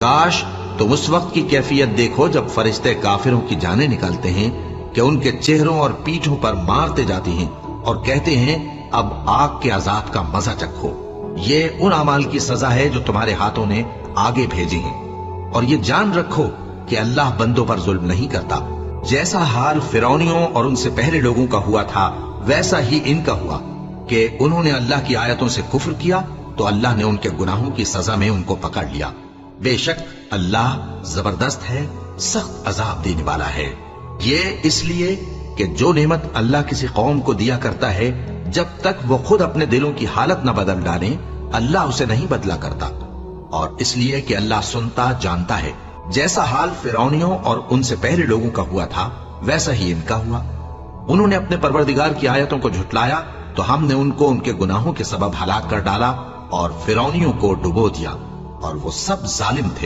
کاش تم اس وقت کی کیفیت دیکھو جب فرشتے کافروں کی جانیں نکالتے ہیں کہ ان کے چہروں اور پیٹھوں پر مارتے جاتے ہیں اور کہتے ہیں اب آگ کے عذاب کا مزہ چکھو۔ یہ ان اعمال کی سزا ہے جو تمہارے ہاتھوں نے آگے بھیجے ہیں، اور یہ جان رکھو کہ اللہ بندوں پر ظلم نہیں کرتا۔ جیسا حال فرعونیوں اور ان سے پہلے لوگوں کا ہوا تھا ویسا ہی ان کا ہوا کہ انہوں نے اللہ کی آیتوں سے کفر کیا تو اللہ نے ان کے گناہوں کی سزا میں ان کو پکڑ لیا۔ بے شک اللہ زبردست ہے، سخت عذاب دینے والا ہے۔ یہ اس لیے کہ جو نعمت اللہ کسی قوم کو دیا کرتا ہے جب تک وہ خود اپنے دلوں کی حالت نہ بدل ڈالیں اللہ اسے نہیں بدلا کرتا، اور اس لیے کہ اللہ سنتا جانتا ہے۔ جیسا حال فرعونیوں اور ان سے پہلے لوگوں کا ہوا تھا ویسا ہی ان کا ہوا۔ انہوں نے اپنے پروردگار کی آیتوں کو جھٹلایا تو ہم نے ان کو ان کے گناہوں کے سبب ہلاک کر ڈالا اور فرعونیوں کو ڈبو دیا، اور وہ سب ظالم تھے۔